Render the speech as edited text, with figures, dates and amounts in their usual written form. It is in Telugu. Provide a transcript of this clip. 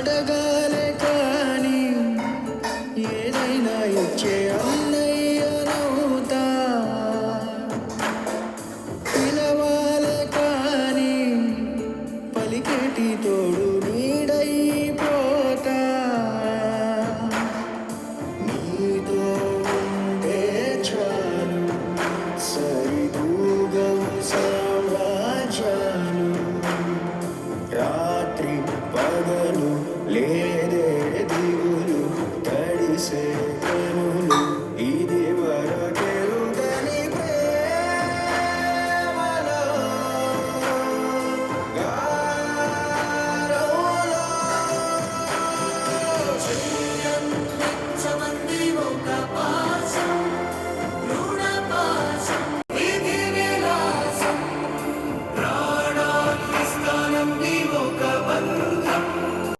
అడగాలే కానీ ఏదైనా ఇచ్చే అన్నయ్యనవుతా. పిలవాలే కానీ పలికేటి తోడు నీడైపోతా. నీతో ఉంటే చాలు సరితూగవు సామ్రాజ్యాలు. రాత్రి పగలు లేదే దిగులు తడిసే కనులు.